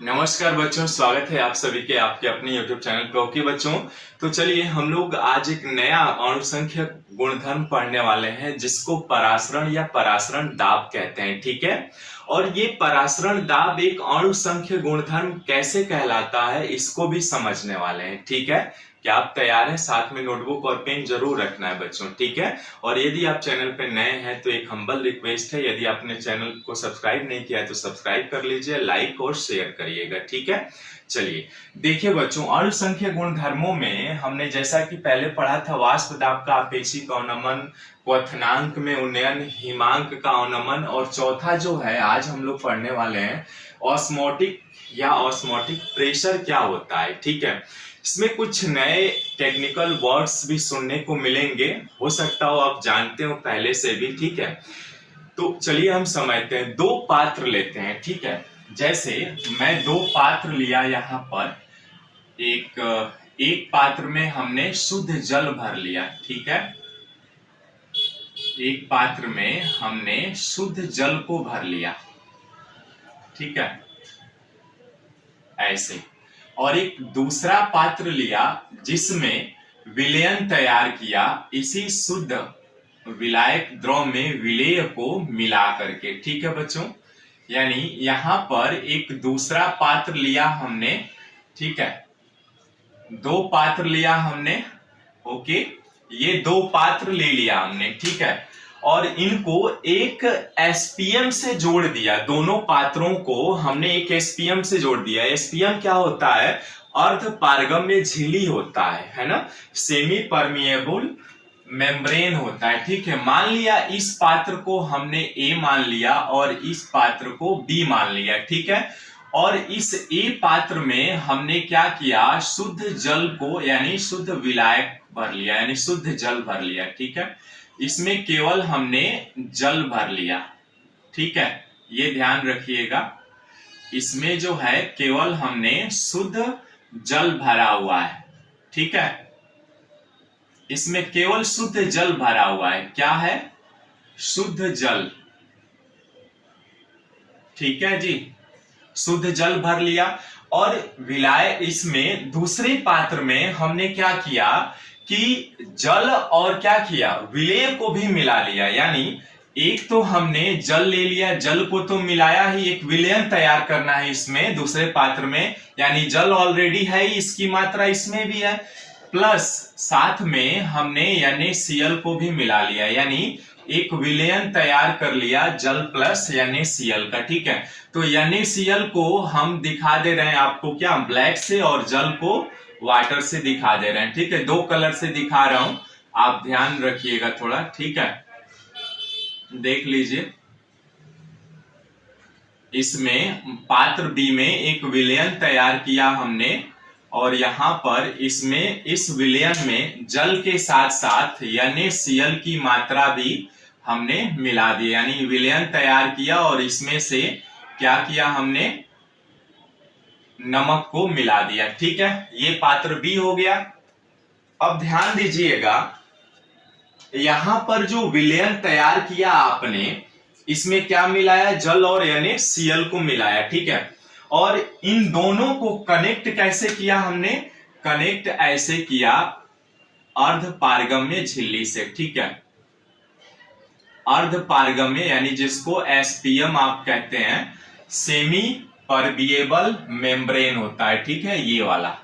नमस्कार बच्चों, स्वागत है आप सभी के आपके अपने YouTube चैनल पे। ओके बच्चों, तो चलिए हम लोग आज एक नया अणुसंख्यक गुणधर्म पढ़ने वाले हैं जिसको परासरण या परासरण दाब कहते हैं। ठीक है, और ये परासरण दाब एक अणुसंख्य गुणधर्म कैसे कहलाता है इसको भी समझने वाले हैं। ठीक है, क्या आप तैयार हैं? साथ में नोटबुक और पेन जरूर रखना है बच्चों। ठीक है, और यदि आप चैनल पे नए हैं तो एक हम्बल रिक्वेस्ट है, यदि आपने चैनल को सब्सक्राइब नहीं किया है तो सब्सक्राइब कर लीजिए, लाइक और शेयर करिएगा। ठीक है, चलिए देखिए बच्चों, अणुसंख्य गुणधर्मों में हमने जैसा कि पहले पढ़ा था वाष्प दाब का आपेक्षिक अवनमन, क्वथनांक में उन्नयन, हिमांक का अवनमन, और चौथा जो है आज हम लोग पढ़ने वाले हैं ऑस्मोटिक या ऑस्मोटिक प्रेशर क्या होता है। ठीक है, इसमें कुछ नए टेक्निकल वर्ड्स भी सुनने को मिलेंगे, हो सकता हो आप जानते हो पहले से भी। ठीक है, तो चलिए हम समझते हैं। दो पात्र लेते हैं। ठीक है, जैसे मैं दो पात्र लिया, यहाँ पर एक पात्र में हमने शुद्ध जल भर लिया। ठीक है, एक पात्र में हमने शुद्ध जल को भर लिया। ठीक है, ऐसे, और एक दूसरा पात्र लिया जिसमें विलयन तैयार किया इसी शुद्ध विलायक द्रव में विलेय को मिला करके। ठीक है बच्चों, यानी यहां पर एक दूसरा पात्र लिया हमने। ठीक है, दो पात्र लिया हमने। ओके, ये दो पात्र ले लिया हमने। ठीक है, और इनको एक एसपीएम से जोड़ दिया। दोनों पात्रों को हमने एक एसपीएम से जोड़ दिया। एसपीएम क्या होता है? अर्ध पारगम्य झिल्ली होता है ना, सेमी परमिएबल मेम्ब्रेन होता है। ठीक है, मान लिया इस पात्र को हमने ए मान लिया और इस पात्र को बी मान लिया। ठीक है, और इस ए पात्र में हमने क्या किया? शुद्ध जल को यानी शुद्ध विलायक भर लिया, यानी शुद्ध जल भर लिया। ठीक है, इसमें केवल हमने जल भर लिया। ठीक है, ये ध्यान रखिएगा, इसमें जो है केवल हमने शुद्ध जल भरा हुआ है। ठीक है, इसमें केवल शुद्ध जल भरा हुआ है। क्या है? शुद्ध जल। ठीक है जी, शुद्ध जल भर लिया। और विलाय इसमें दूसरे पात्र में हमने क्या किया कि जल और क्या किया? विलेय को भी मिला लिया। यानी एक तो हमने जल ले लिया, जल को तो मिलाया ही, एक विलयन तैयार करना है इसमें दूसरे पात्र में, यानी जल ऑलरेडी है, इसकी मात्रा इसमें भी है, प्लस साथ में हमने यानी सीएल को भी मिला लिया, यानी एक विलयन तैयार कर लिया जल प्लस यानी सीएल का। ठीक है, तो यानी सीएल को हम दिखा दे रहे हैं आपको क्या? ब्लैक से, और जल को वाटर से दिखा दे रहे हैं। ठीक है, दो कलर से दिखा रहा हूं, आप ध्यान रखिएगा थोड़ा। ठीक है, देख लीजिए, इसमें पात्र बी में एक विलयन तैयार किया हमने, और यहां पर इसमें इस विलयन में जल के साथ साथ यानी सीएल की मात्रा भी हमने मिला दी, यानी विलयन तैयार किया और इसमें से क्या किया हमने? नमक को मिला दिया। ठीक है, ये पात्र बी हो गया। अब ध्यान दीजिएगा, यहां पर जो विलयन तैयार किया आपने, इसमें क्या मिलाया? जल और यानी सीएल को मिलाया। ठीक है, और इन दोनों को कनेक्ट कैसे किया हमने? कनेक्ट ऐसे किया अर्ध पारगम्य झिल्ली से। ठीक है, अर्ध पारगम्य यानी जिसको एसपीएम आप कहते हैं, सेमी परबिएबल मेम्ब्रेन होता है। ठीक है, ये वाला,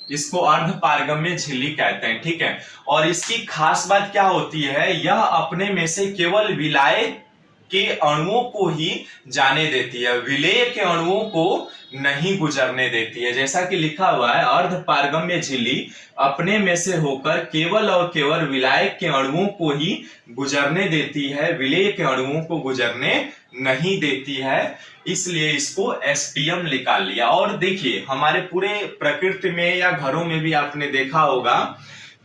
इसको अर्ध पारगम्य झिल्ली कहते हैं। ठीक है, और इसकी खास बात क्या होती है? यह अपने में से केवल विलाय के अणुओं को ही जाने देती है, विलेय के अणुओं को नहीं गुजरने देती है। जैसा कि लिखा हुआ है, अर्ध पारगम्य झिल्ली अपने में से होकर केवल और केवल विलायक के अणुओं को ही गुजरने देती है, विलेय के अणुओं को गुजरने नहीं देती है, इसलिए इसको एसपीएम निकाल लिया। और देखिए, हमारे पूरे प्रकृति में या घरों में भी आपने देखा होगा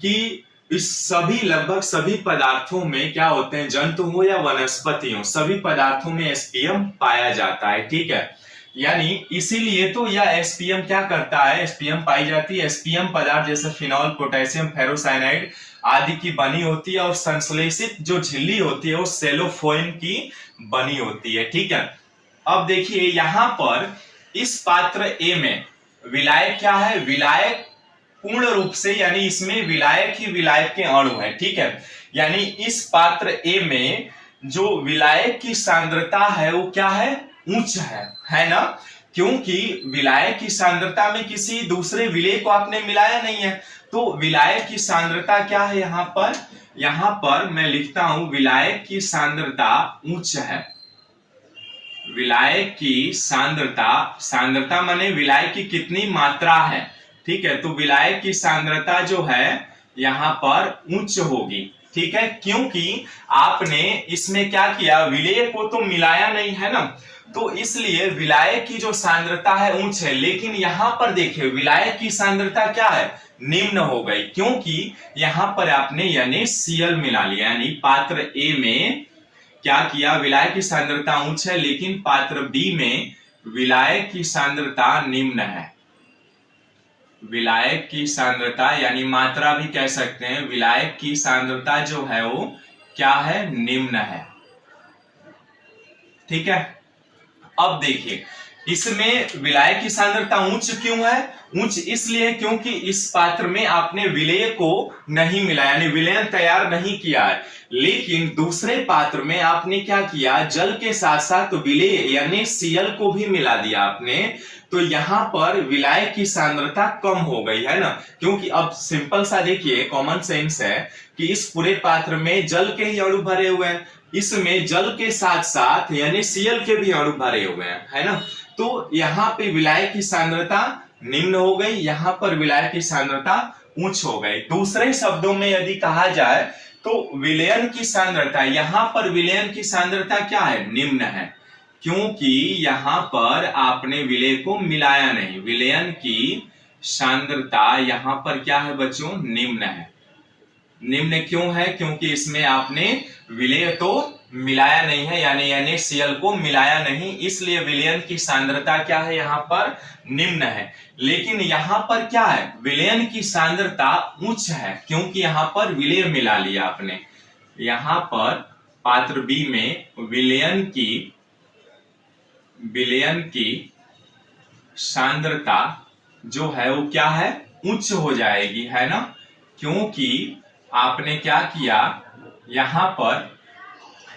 कि इस सभी लगभग सभी पदार्थों में क्या होते हैं? जंतु हो या वनस्पति हो, सभी पदार्थों में एसपीएम पाया जाता है। ठीक है, यानी इसीलिए तो यह एसपीएम क्या करता है? एसपीएम पाई जाती है। एसपीएम पदार्थ जैसे फिनॉल, पोटेशियम, फेरोसाइनाइड आदि की बनी होती है, और संश्लेषित जो झिल्ली होती है वो सेलोफोइन की बनी होती है। ठीक है, अब देखिए यहां पर इस पात्र ए में विलायक क्या है, विलायक पूर्ण रूप से, यानी इसमें विलायक ही विलायक के अणु है, ठीक है। यानी इस पात्र ए में जो विलायक की सांद्रता है वो क्या है, उच्च है ना, क्योंकि विलायक की सांद्रता में किसी दूसरे विलेय को आपने मिलाया नहीं है, तो विलायक की सांद्रता क्या है, यहां पर मैं लिखता हूं विलायक की सांद्रता उच्च है। विलायक की सांद्रता माने विलायक की कितनी मात्रा है, ठीक है। तो विलायक की सांद्रता जो है यहां पर उच्च होगी, ठीक है, क्योंकि आपने इसमें क्या किया, विलेय को तो मिलाया नहीं है ना, तो इसलिए विलायक की जो सांद्रता है उच्च है। लेकिन यहां पर देखिए विलायक की सांद्रता क्या है, निम्न हो गई, क्योंकि यहां पर आपने NaCl मिला लिया, यानी पात्र ए में क्या किया, विलायक की सांद्रता उच्च है लेकिन पात्र बी में विलायक की सांद्रता निम्न है। विलायक की सांद्रता यानी मात्रा भी कह सकते हैं, विलायक की सांद्रता जो है वो क्या है, निम्न है, ठीक है। अब देखिए इसमें विलायक की सांद्रता उच्च क्यों है, उच्च इसलिए क्योंकि इस पात्र में आपने विलेय को नहीं मिलाया, यानी विलयन तैयार नहीं किया है। लेकिन दूसरे पात्र में आपने क्या किया, जल के साथ साथ विलेय यानी Cl को भी मिला दिया आपने, तो यहां पर विलायक की सांद्रता कम हो गई है ना, क्योंकि अब सिंपल सा देखिए कॉमन सेंस है कि इस पूरे पात्र में जल के ही अणु भरे हुए हैं, इसमें जल के साथ साथ यानी Cl के भी अणु भरे हुए हैं, है ना, तो यहाँ पे विलायक की सांद्रता निम्न हो गई, यहां पर विलायक की सांद्रता उच्च हो गई। दूसरे शब्दों में यदि कहा जाए तो विलयन की सांद्रता, यहां पर विलयन की सांद्रता क्या है, निम्न है, क्योंकि यहां पर आपने विलेय को मिलाया नहीं। विलयन की सांद्रता यहां पर क्या है बच्चों, निम्न है। निम्न क्यों है, क्योंकि इसमें आपने विलेय तो मिलाया नहीं है, यानी NaCl को मिलाया नहीं, इसलिए विलयन की सांद्रता क्या है, यहाँ पर निम्न है। लेकिन यहाँ पर क्या है, विलयन की सांद्रता उच्च है, क्योंकि यहाँ पर विलेय मिला लिया आपने। यहाँ पर पात्र बी में विलयन की सांद्रता जो है वो क्या है, उच्च हो जाएगी, है ना, क्योंकि आपने क्या किया, यहां पर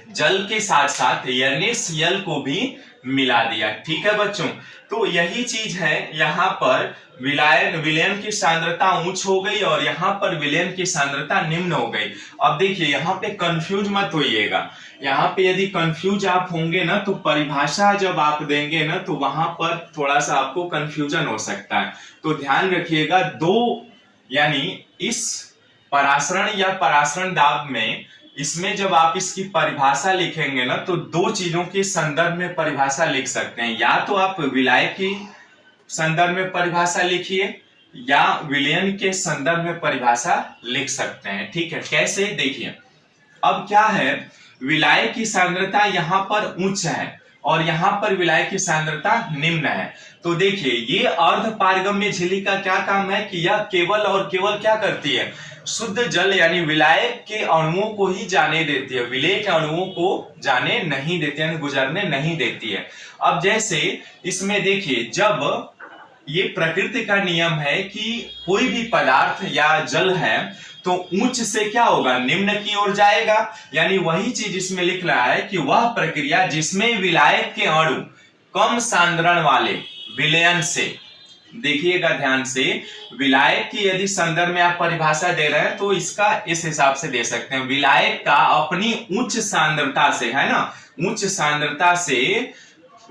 जल के साथ साथ NaCl को भी मिला दिया, ठीक है बच्चों। तो यही चीज है, यहाँ पर विलयन की सांद्रता उच्च हो गई और यहाँ पर विलयन की सांद्रता निम्न हो गई। अब देखिए यहाँ पे कंफ्यूज मत होइएगा, यहाँ पे यदि कंफ्यूज आप होंगे ना तो परिभाषा जब आप देंगे ना तो वहां पर थोड़ा सा आपको कंफ्यूजन हो सकता है, तो ध्यान रखिएगा। दो यानी इस परासरण या परासरण दाब में, इसमें जब आप इसकी परिभाषा लिखेंगे ना तो दो चीजों के संदर्भ में परिभाषा लिख सकते हैं, या तो आप विलायक की संदर्भ में परिभाषा लिखिए या विलयन के संदर्भ में परिभाषा लिख सकते हैं, ठीक है। कैसे, देखिए अब क्या है, विलायक की सांद्रता यहाँ पर उच्च है और यहाँ पर विलायक की सांद्रता निम्न है, तो देखिए ये अर्ध पारगम्य झिल्ली का क्या काम है कि यह केवल और केवल क्या करती है, शुद्ध जल यानी विलायक के अणुओं को ही जाने देती है, विलेय के अणुओं को जाने नहीं देती है, गुजरने नहीं देती है। अब जैसे इसमें देखिए, जब ये प्रकृति का नियम है कि कोई भी पदार्थ या जल है तो उच्च से क्या होगा, निम्न की ओर जाएगा, यानी वही चीज इसमें लिख रहा है कि वह प्रक्रिया जिसमें विलायक के अणु कम सांद्रण वाले विलयन से, देखिएगा ध्यान से, विलायक की यदि संदर्भ में आप परिभाषा दे रहे हैं तो इसका इस हिसाब से दे सकते हैं, विलायक का अपनी उच्च सांद्रता से, है ना, उच्च सांद्रता से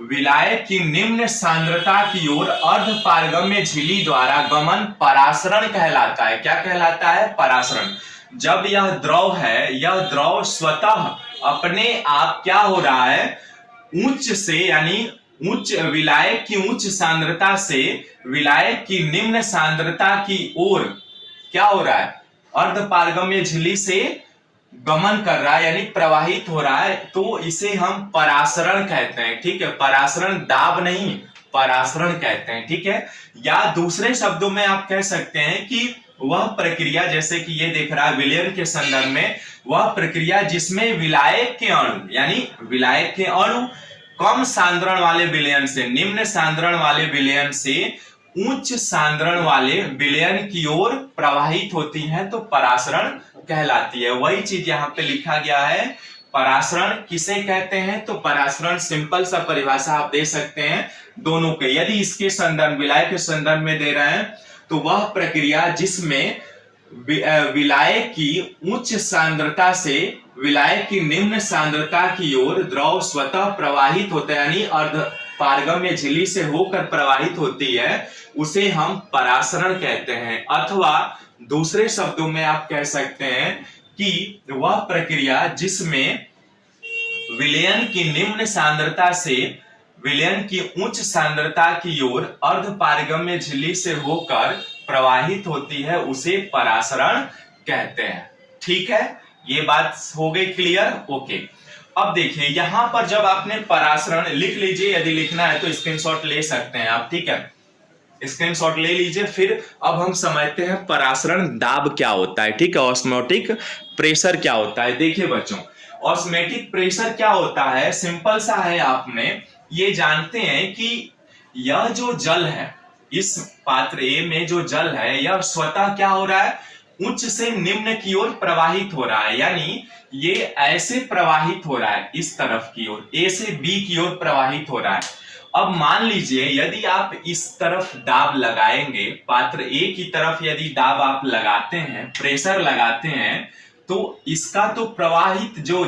विलायक की निम्न सांद्रता की ओर अर्ध पारगम्य झिल्ली द्वारा गमन परासरण कहलाता है। क्या कहलाता है, परासरण। जब यह द्रव है, यह द्रव स्वतः अपने आप क्या हो रहा है, उच्च से यानी उच्च विलायक की उच्च सांद्रता से विलायक की निम्न सांद्रता की ओर क्या हो रहा है, अर्ध पारगम्य झिल्ली से गमन कर रहा है, यानी प्रवाहित हो रहा है, तो इसे हम परासरण कहते हैं, ठीक है। परासरण दाब नहीं, परासरण कहते हैं, ठीक है। या दूसरे शब्दों में आप कह सकते हैं कि वह प्रक्रिया, जैसे कि ये देख रहा है विलयन के संदर्भ में, वह प्रक्रिया जिसमें विलायक के अणु यानी विलायक के अणु कम सांद्रण वाले विलयन से, निम्न सांद्रण वाले विलयन से उच्च सांद्रण वाले विलयन की ओर प्रवाहित होती हैं तो परासरण कहलाती है। वही चीज यहाँ पे लिखा गया है। परासरण किसे कहते हैं? तो परासरण सिंपल सा परिभाषा आप दे सकते हैं दोनों के। यदि इसके संदर्भ, विलाय के संदर्भ में दे रहे हैं तो वह प्रक्रिया जिसमें विलाय की उच्च सांद्रता से विलाय की निम्न सांद्रता की ओर द्रव स्वतः प्रवाहित होता है, यानी अर्ध पारगम्य झिल्ली से होकर प्रवाहित होती है, उसे हम परासरण कहते हैं। अथवा दूसरे शब्दों में आप कह सकते हैं कि वह प्रक्रिया जिसमें विलयन की निम्न सांद्रता से विलयन की उच्च सांद्रता की ओर अर्ध पारगम्य झिल्ली से होकर प्रवाहित होती है, उसे परासरण कहते हैं। ठीक है, ये बात हो गई क्लियर? ओके। अब देखिए यहां पर जब आपने परासरण लिख लीजिए, यदि लिखना है तो स्क्रीनशॉट ले सकते हैं आप। ठीक है, स्क्रीनशॉट ले लीजिए। फिर अब हम समझते हैं परासरण दाब क्या होता है। ठीक है, ऑस्मोटिक प्रेशर क्या होता है। देखिए बच्चों, ऑस्मोटिक प्रेशर क्या होता है, सिंपल सा है। आपने ये जानते हैं कि यह जो जल है, इस पात्र ए में जो जल है, यह स्वतः क्या हो रहा है, उच्च से निम्न की ओर प्रवाहित हो रहा है। यानी ये ऐसे प्रवाहित हो रहा है, इस तरफ की ओर, ए से बी की ओर प्रवाहित हो रहा है। अब मान लीजिए यदि आप इस तरफ दाब लगाएंगे, पात्र ए की तरफ यदि दाब आप लगाते हैं, प्रेशर लगाते हैं, तो इसका तो प्रवाहित जो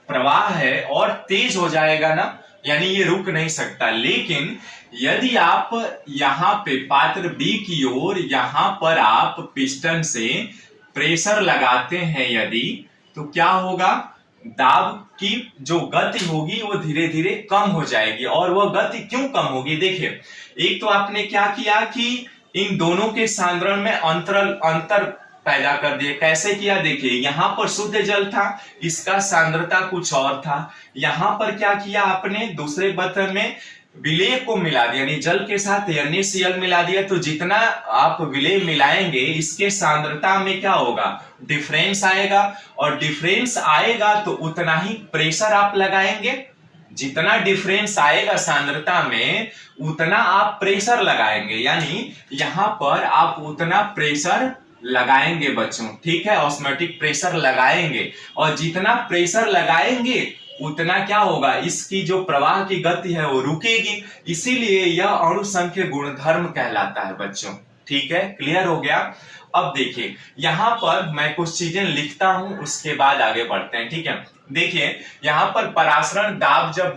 प्रवाह है और तेज हो जाएगा ना, यानी ये रुक नहीं सकता। लेकिन यदि आप यहाँ पे पात्र बी की ओर यहाँ पर आप पिस्टन से प्रेशर लगाते हैं यदि, तो क्या होगा, दाब की जो गति होगी वो धीरे धीरे कम हो जाएगी। और वह गति क्यों कम होगी, देखिए एक तो आपने क्या किया कि इन दोनों के सांद्रण में अंतर पैदा कर दिए। कैसे किया, देखिए यहाँ पर शुद्ध जल था, इसका सांद्रता कुछ और था। यहाँ पर क्या किया आपने, दूसरे बर्तन में विलेय को मिला दिया, यानी जल के साथ NaCl मिला दिया। तो जितना आप विलेय मिलाएंगे इसके सांद्रता में क्या होगा, डिफरेंस आएगा। और डिफरेंस आएगा तो उतना ही प्रेशर आप लगाएंगे। जितना डिफरेंस आएगा सांद्रता में उतना आप प्रेशर लगाएंगे, यानी यहाँ पर आप उतना प्रेशर लगाएंगे बच्चों। ठीक है, ऑस्मोटिक प्रेशर लगाएंगे, और जितना प्रेशर लगाएंगे उतना क्या होगा, इसकी जो प्रवाह की गति है वो रुकेगी। इसीलिए यह अणुसंख्य गुणधर्म कहलाता है बच्चों। ठीक है, क्लियर हो गया? अब देखिए यहां पर मैं कुछ चीजें लिखता हूं, उसके बाद आगे बढ़ते हैं। ठीक है, देखिए यहां पर परासरण दाब जब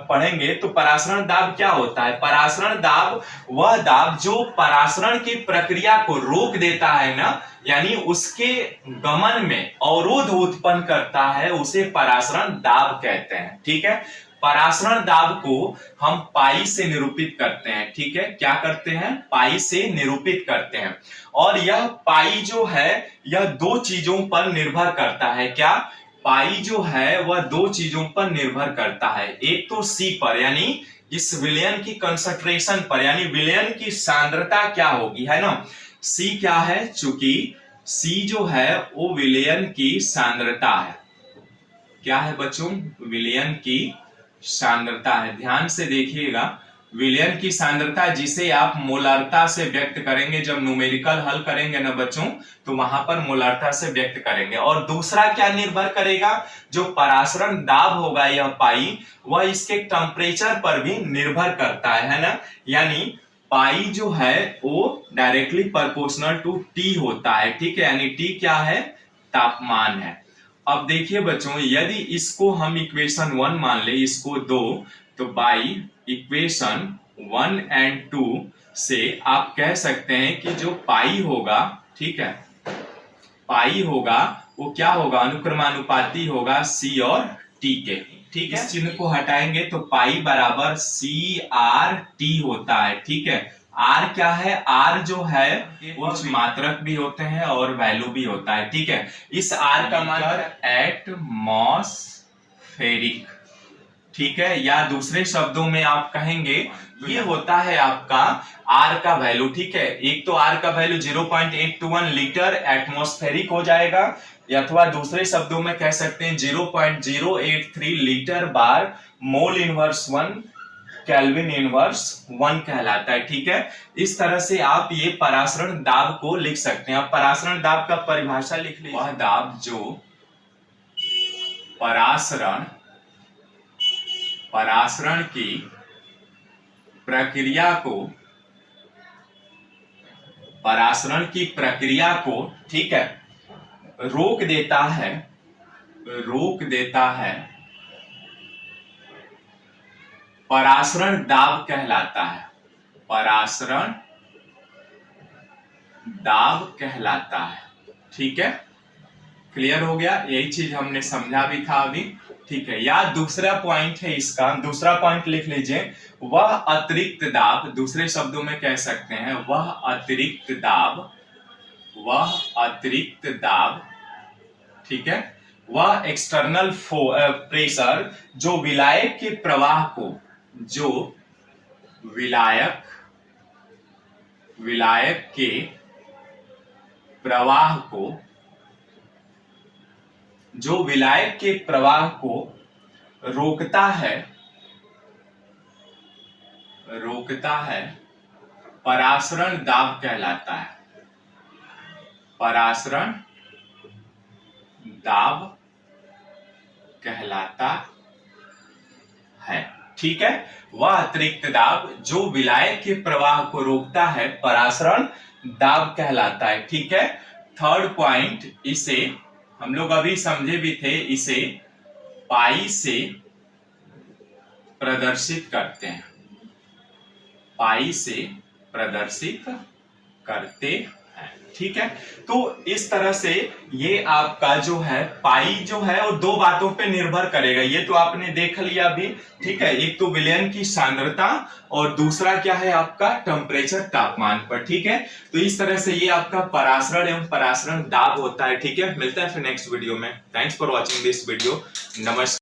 पढ़ेंगे तो परासरण दाब क्या होता है। परासरण दाब वह दाब जो परासरण की प्रक्रिया को रोक देता है ना, यानी उसके गमन में अवरोध उत्पन्न करता है, उसे परासरण दाब कहते हैं। ठीक है, परासरण दाब को हम पाई से निरूपित करते हैं। ठीक है, क्या करते हैं, पाई से निरूपित करते हैं। और यह पाई जो है यह दो चीजों पर निर्भर करता है। क्या, पाई जो है वह दो चीजों पर निर्भर करता है। एक तो सी पर, यानी इस विलयन की कंसंट्रेशन पर, यानी विलयन की सांद्रता क्या होगी, है ना। सी क्या है, चूंकि सी जो है वो विलयन की सांद्रता है। क्या है बच्चों, विलयन की सांद्रता है। ध्यान से देखिएगा, विलयन की सांद्रता जिसे आप मोलारता से व्यक्त करेंगे, जब न्यूमेरिकल हल करेंगे ना बच्चों, तो वहां पर मोलारता से व्यक्त करेंगे। और दूसरा क्या निर्भर करेगा, जो परासरण दाब होगा यह पाई, वह इसके टेम्परेचर पर भी निर्भर करता है ना। यानी पाई जो है वो डायरेक्टली प्रोपोर्शनल टू टी होता है। ठीक है, यानी टी क्या है, तापमान है। अब देखिए बच्चों, यदि इसको हम इक्वेशन 1 मान ले, इसको 2, तो बाई इक्वेशन 1 और 2 से आप कह सकते हैं कि जो पाई होगा, ठीक है, पाई होगा वो क्या होगा, अनुक्रमानुपाती होगा सी और टी के। ठीक है, इस चिन्ह को हटाएंगे तो पाई बराबर CRT होता है। ठीक है, आर क्या है, आर जो है कुछ मात्रक भी होते हैं और वैल्यू भी होता है। ठीक है, इस आर का मान एटमॉस्फेरिक। ठीक है, या दूसरे शब्दों में आप कहेंगे ये होता है आपका आर का वैल्यू। ठीक है, एक तो आर का वैल्यू 0.821 लीटर एटमॉस्फेरिक हो जाएगा, अथवा दूसरे शब्दों में कह सकते हैं 0.083 लीटर बार मोल इनवर्स 1 केल्विन इनवर्स 1 कहलाता है। ठीक है, इस तरह से आप ये परासरण दाब को लिख सकते हैं। आप परासरण दाब का परिभाषा लिख लीजिए। वह दाब जो परासरण की प्रक्रिया को ठीक है रोक देता है परासरण दाब कहलाता है। परासरण दाब कहलाता है। ठीक है, क्लियर हो गया? यही चीज हमने समझा भी था अभी। ठीक है, या दूसरा पॉइंट है इसका, दूसरा पॉइंट लिख लीजिए, वह अतिरिक्त दाब, दूसरे शब्दों में कह सकते हैं वह अतिरिक्त दाब ठीक है, वह एक्सटर्नल प्रेशर जो विलायक के प्रवाह को रोकता है परासरण दाब कहलाता है। परासरण दाब कहलाता है। ठीक है, वह अतिरिक्त दाब जो विलायक के प्रवाह को रोकता है परासरण दाब कहलाता है। ठीक है, थर्ड पॉइंट, इसे हम लोग अभी समझे भी थे, इसे पाई से प्रदर्शित करते हैं। पाई से प्रदर्शित करते हैं। ठीक है, तो इस तरह से ये आपका जो है पाई जो है वो दो बातों पे निर्भर करेगा। ये तो आपने देख लिया अभी। ठीक है, एक तो विलयन की सांद्रता और दूसरा क्या है आपका टेम्परेचर, तापमान पर। ठीक है, तो इस तरह से ये आपका परासरण एवं परासरण दाब होता है। ठीक है, मिलता है फिर नेक्स्ट वीडियो में। Thanks for watching this video. नमस्कार।